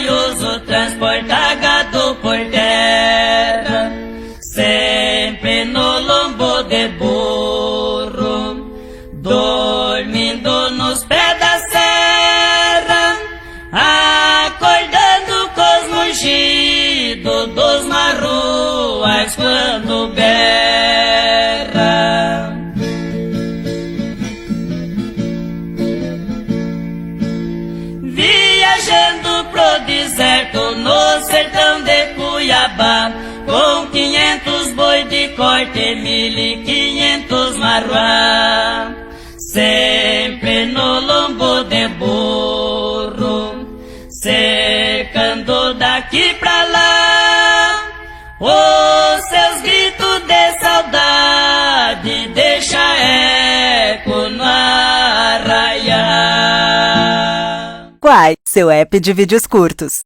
Gaioso transporta gado por terra, sempre no lombo de burro, dormindo nos pés da serra, acordando com os mugidos dos marruais quando berra. Viajando pro deserto no sertão de Cuiabá, com 500 boi de corte, 1.500 marruá, sempre no lombo de burro, cercando daqui pra lá, os seus gritos de saudade deixa eco no arraial. Quai, seu app de vídeos curtos.